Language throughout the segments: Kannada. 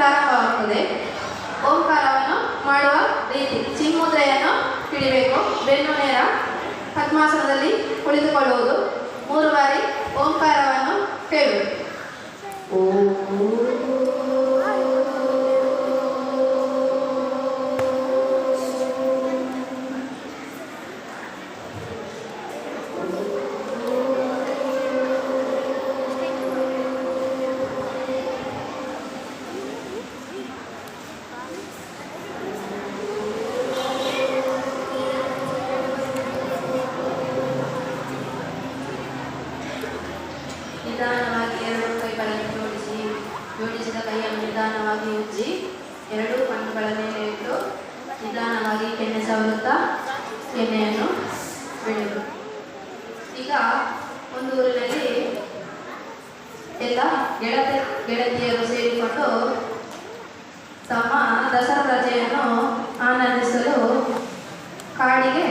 ಪ್ರಾರಂಭವಾಗುತ್ತದೆ. ಓಂಕಾರವನ್ನು ಮಾಡುವ ರೀತಿ: ಚಿನ್ಮುದ್ರೆಯನ್ನು ಹಿಡಿಬೇಕು, ಬೆನ್ನು ನೇರ, ಪದ್ಮಾಸನದಲ್ಲಿ ಕುಳಿತುಕೊಳ್ಳುವುದು, 3 ಬಾರಿ ಓಂಕಾರವನ್ನು ಹೇಳುವುದು. ನಿಧಾನವಾಗಿ 2 ಕೈಗಳನ್ನು ಜೋಡಿಸಿದ ಕೈಯನ್ನು ನಿಧಾನವಾಗಿ ಉಜ್ಜಿ 2 ಕಣ್ಣುಗಳ ಮೇಲೆ ಇಟ್ಟು ನಿಧಾನವಾಗಿ ಕೆನ್ನೆ ಸವರುತ್ತಾ ಕೆನ್ನೆಯನ್ನು ಬಿಡುವುದು. ಈಗ ಒಂದು ಊರಿನಲ್ಲಿ ಎಲ್ಲ ಗೆಳತಿಯರು ಸೇರಿಕೊಂಡು ತಮ್ಮ ದಸರಾ ರಜೆಯನ್ನು ಆನಂದಿಸಲು ಕಾಡಿಗೆ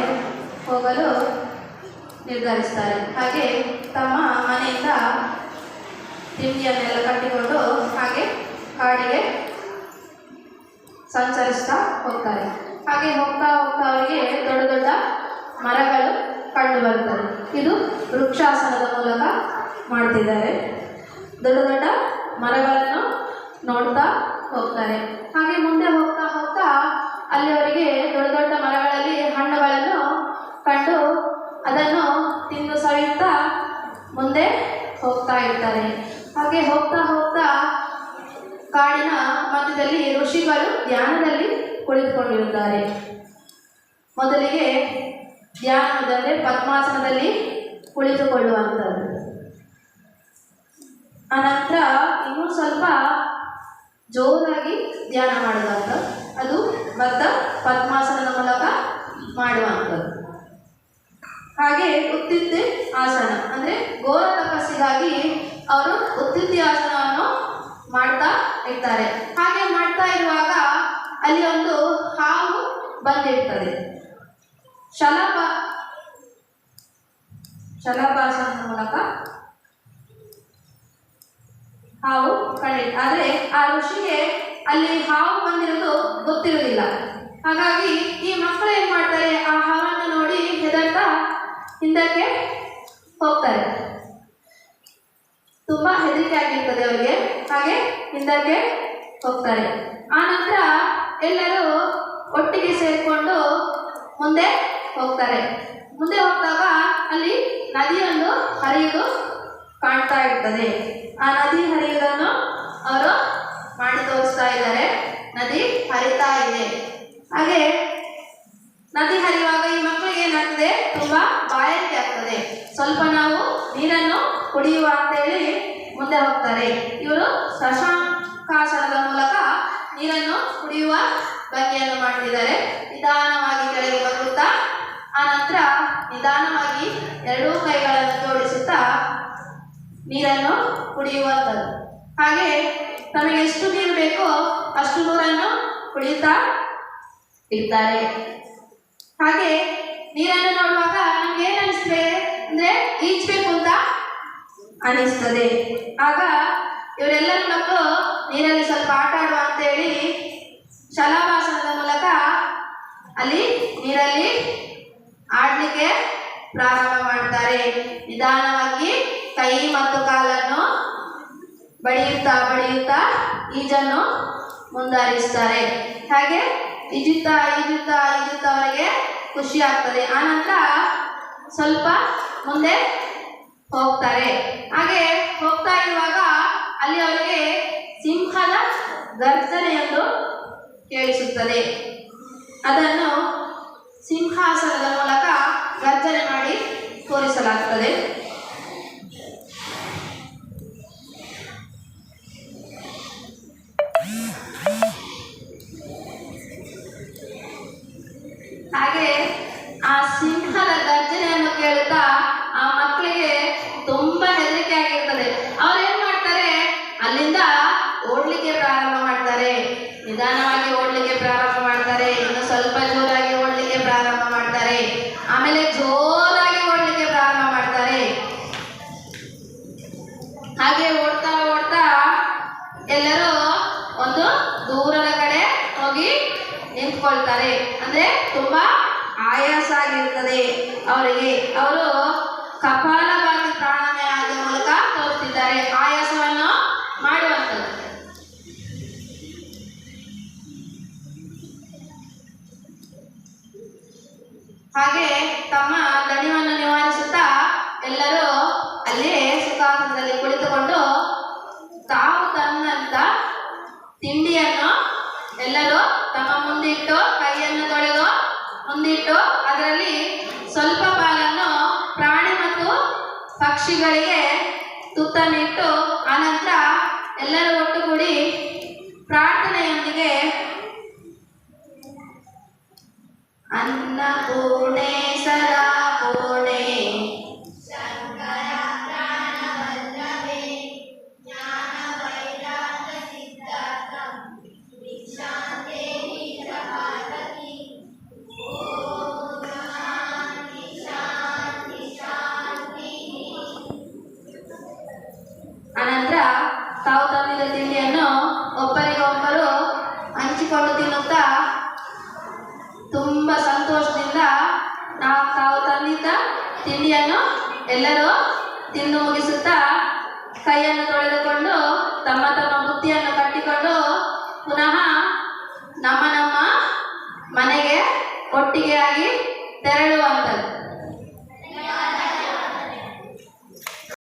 ಹೋಗಲು ನಿರ್ಧರಿಸ್ತಾರೆ. ಹಾಗೆ ತಮ್ಮ ಮನೆಯಿಂದ ತಿಂಡಿಯನ್ನೆಲ್ಲ ಕಟ್ಟಿಕೊಂಡು ಹಾಗೆ ಕಾಡಿಗೆ ಸಂಚರಿಸ್ತಾ ಹೋಗ್ತಾರೆ. ಹಾಗೆ ಹೋಗ್ತಾ ಹೋಗ್ತಾ ಅವರಿಗೆ ದೊಡ್ಡ ದೊಡ್ಡ ಮರಗಳು ಕಂಡು ಬರುತ್ತದೆ. ಇದು ವೃಕ್ಷಾಸನದ ಮೂಲಕ ಮಾಡ್ತಿದ್ದಾರೆ. ದೊಡ್ಡ ದೊಡ್ಡ ಮರಗಳನ್ನು ನೋಡ್ತಾ ಹೋಗ್ತಾರೆ. ಹಾಗೆ ಮುಂದೆ ಹೋಗ್ತಾ ಹೋಗ್ತಾ ಅಲ್ಲಿ ಅವರಿಗೆ ದೊಡ್ಡ ದೊಡ್ಡ ಮರಗಳಲ್ಲಿ ಹಣ್ಣುಗಳನ್ನು ಕಂಡು ಅದನ್ನು ತಿಂದು ಸವಿಯುತ್ತಾ ಮುಂದೆ ಹೋಗ್ತಾ ಇರ್ತಾರೆ. ಹಾಗೆ ಹೋಗ್ತಾ ಹೋಗ್ತಾ ಕಾಡಿನ ಮಧ್ಯದಲ್ಲಿ ಋಷಿಗಳು ಧ್ಯಾನದಲ್ಲಿ ಕುಳಿತುಕೊಂಡಿರುತ್ತಾರೆ. ಮೊದಲಿಗೆ ಧ್ಯಾನದಂದರೆ ಪದ್ಮಾಸನದಲ್ಲಿ ಕುಳಿತುಕೊಳ್ಳುವಂಥದ್ದು. ಅನಂತರ ಇನ್ನೂ ಸ್ವಲ್ಪ ಜೋರಾಗಿ ಧ್ಯಾನ ಮಾಡುವಂಥದ್ದು, ಅದು ಬದ್ಧ ಪದ್ಮಾಸನದ ಮೂಲಕ ಮಾಡುವಂಥದ್ದು. ಹಾಗೆ ಉತ್ತಿತ್ತಿ ಆಸನ ಅಂದರೆ ಘೋರ ತಪಸ್ಸಿಗಾಗಿ ಅವರು ಉತ್ತಿತ್ತಿ ಆಸನವನ್ನು ಮಾಡ್ತಾ ಇರ್ತಾರೆ. ಹಾಗೆ ಮಾಡ್ತಾ ಇರುವಾಗ ಅಲ್ಲಿ ಒಂದು ಹಾವು ಬಂದಿರ್ತದೆ. ಶಲಭಾಸನದ ಮೂಲಕ ಹಾವು ಕಂಡಿತ್ತು. ಆದರೆ ಆ ಋಷಿಗೆ ಅಲ್ಲಿ ಹಾವು ಬಂದಿರೋದು ಗೊತ್ತಿರುವುದಿಲ್ಲ. ಹಾಗಾಗಿ ಈ ಮಕ್ಕಳು ಏನು ಮಾಡ್ತಾರೆ, ಆ ಹಾವನ್ನು ನೋಡಿ ಹೆದರ್ತಾ ಹಿಂದಕ್ಕೆ ಹೋಗ್ತಾರೆ. ತುಂಬ ಹೆದರಿಕೆ ಆಗಿರ್ತದೆ ಅವರಿಗೆ. ಹಾಗೆ ಹಿಂದಕ್ಕೆ ಹೋಗ್ತಾರೆ. ಆ ನಂತರ ಎಲ್ಲರೂ ಒಟ್ಟಿಗೆ ಸೇರಿಕೊಂಡು ಮುಂದೆ ಹೋಗ್ತಾರೆ. ಮುಂದೆ ಹೋಗ್ದಾಗ ಅಲ್ಲಿ ನದಿಯೊಂದು ಹರಿಯುವುದು ಕಾಣ್ತಾ ಇರ್ತದೆ. ಆ ನದಿ ಹರಿಯುವುದನ್ನು ಅವರು ಮಾಡಿ ತೋರಿಸ್ತಾ ಇದ್ದಾರೆ. ನದಿ ಹರಿತಾ ಇದೆ. ಹಾಗೆ ನದಿ ಹರಿಯುವಾಗ ಈ ಮಕ್ಕಳಿಗೆ ಏನಾಗ್ತದೆ, ತುಂಬ ಬಾಯಾರಿಕೆ ಆಗ್ತದೆ. ಸ್ವಲ್ಪ ನಾವು ನೀರನ್ನು ಕುಡಿಯುವ ಅಂತೇಳಿ ಮುಂದೆ ಹೋಗ್ತಾರೆ. ಇವರು ಶಶಾಂಕಾಸನದ ಮೂಲಕ ನೀರನ್ನು ಕುಡಿಯುವ ಭಂಗಿಯನ್ನು ಮಾಡ್ತಿದ್ದಾರೆ. ನಿಧಾನವಾಗಿ ಕೆಳಗೆ ಬರುತ್ತಾ ಆನಂತರ ನಿಧಾನವಾಗಿ 2 ಕೈಗಳನ್ನು ಜೋಡಿಸುತ್ತಾ ನೀರನ್ನು ಕುಡಿಯುವಂಥದ್ದು. ಹಾಗೆ ತಮಗೆ ಎಷ್ಟು ನೀರು ಬೇಕೋ ಅಷ್ಟು ನೀರನ್ನು ಕುಡಿಯುತ್ತಾ ಇರ್ತಾರೆ. ಹಾಗೆ ನೀರನ್ನು ನೋಡುವಾಗ ನಮ್ಗೆ ಏನು ಅನಿಸ್ತದೆ ಅಂದರೆ ಈಜಬೇಕು ಅಂತ ಅನಿಸ್ತದೆ. ಆಗ ಇವರೆಲ್ಲರ ಮಕ್ಕಳು ನೀರಲ್ಲಿ ಸ್ವಲ್ಪ ಆಟ ಆಡುವ ಅಂತೇಳಿ ಶಲಭಾಸನದ ಮೂಲಕ ಅಲ್ಲಿ ನೀರಲ್ಲಿ ಆಡಲಿಕ್ಕೆ ಪ್ರಾರಂಭ ಮಾಡ್ತಾರೆ. ನಿಧಾನವಾಗಿ ಕೈ ಮತ್ತು ಕಾಲನ್ನು ಬಡಿಯುತ್ತಾ ಬಡಿಯುತ್ತಾ ಈಜನ್ನು ಮುಂದುವರಿಸ್ತಾರೆ. ಹಾಗೆ ಈಜುತ್ತಾ ಈಜುತ್ತಾ ಈಜುತ್ತಾ ಅವರಿಗೆ ಖುಷಿ ಆಗ್ತದೆ. ಆನಂತರ ಸ್ವಲ್ಪ ಮುಂದೆ ಹೋಗ್ತಾರೆ. ಹಾಗೆ ಹೋಗ್ತಾ ಇರುವಾಗ ಅಲ್ಲಿ ಅವರಿಗೆ ಸಿಂಹದ ಗರ್ಜನೆಯೊಂದು ಕೇಳಿಸುತ್ತದೆ. ಅದನ್ನು ಸಿಂಹಾಸನದ ಮೂಲಕ ಗರ್ಜನೆ ಮಾಡಿ ತೋರಿಸಲಾಗುತ್ತದೆ. ಹಾಗೆ ಆ ಸಿಂಹದ ಗರ್ಜನೆಯನ್ನು ಕೇಳುತ್ತಾ ಆ ಮಕ್ಕಳಿಗೆ ತುಂಬಾ ಹೆದರಿಕೆ ಆಗಿರ್ತದೆ. ಅವ್ರೇನ್ ಮಾಡ್ತಾರೆ, ಅಲ್ಲಿಂದ ಓಡ್ಲಿಕ್ಕೆ ಪ್ರಾರಂಭ ಮಾಡ್ತಾರೆ. ನಿಧಾನವಾಗಿ ಓಡ್ಲಿಕ್ಕೆ ಪ್ರಾರಂಭ ಮಾಡ್ತಾರೆ. ಇನ್ನು ಸ್ವಲ್ಪ ಜೋರಾಗಿ ಓಡ್ಲಿಕ್ಕೆ ಪ್ರಾರಂಭ ಮಾಡ್ತಾರೆ. ಆಮೇಲೆ ಜೋರಾಗಿ ಓಡ್ಲಿಕ್ಕೆ ಪ್ರಾರಂಭ ಮಾಡ್ತಾರೆ. ಹಾಗೆ ಓಡ್ತಾ ಓಡ್ತಾ ಎಲ್ಲರೂ ಒಂದು ನಿಂತ್ಕೊಳ್ತಾರೆ. ಅಂದ್ರೆ ತುಂಬಾ ಆಯಾಸ ಆಗಿರ್ತದೆ ಅವರಿಗೆ. ಅವರು ಕಪಾಲಭಾತಿ ಪ್ರಾಣಾಯಾಮದ ಮೂಲಕ ತೋರಿಸ್ತಿದ್ದಾರೆ ಆಯಾಸವನ್ನು ಮಾಡುವಂಥದ್ದು. ಹಾಗೆ ತಮ್ಮ ದಣಿವನ್ನು ನಿವಾರಿಸುತ್ತಾ ಎಲ್ಲರೂ ಅಲ್ಲೇ ಸುಖಾಸನದಲ್ಲಿ ಕುಳಿತುಕೊಂಡು ತಾವು ತನ್ನಂತ ತಿಂಡಿಯನ್ನು ಎಲ್ಲರೂ ತಮ್ಮ ಮುಂದಿಟ್ಟು ಕೈಯನ್ನು ತೊಳೆದು ಮುಂದಿಟ್ಟು ಅದರಲ್ಲಿ ಸ್ವಲ್ಪ ಪಾಲನ್ನು ಪ್ರಾಣಿ ಮತ್ತು ಪಕ್ಷಿಗಳಿಗೆ ತುತ್ತನ್ನಿಟ್ಟು ಆನಂತರ ಎಲ್ಲರೂ ಒಟ್ಟುಗೂಡಿ ಪ್ರಾರ್ಥನೆಯೊಂದಿಗೆ ಅನ್ನಪೂರ್ಣೆ ಸದಾ ಪೂರ್ಣೆ ಅನಂತರ ತಾವು ತಂದಿದ್ದ ತಿಂಡಿಯನ್ನು ಒಬ್ಬರಿಗೊಬ್ಬರು ಹಂಚಿಕೊಂಡು ತಿನ್ನುತ್ತಾ ತುಂಬ ಸಂತೋಷದಿಂದ ತಾವು ತಂದಿದ್ದ ತಿಂಡಿಯನ್ನು ಎಲ್ಲರೂ ತಿಂದು ಮುಗಿಸುತ್ತಾ ಕೈಯನ್ನು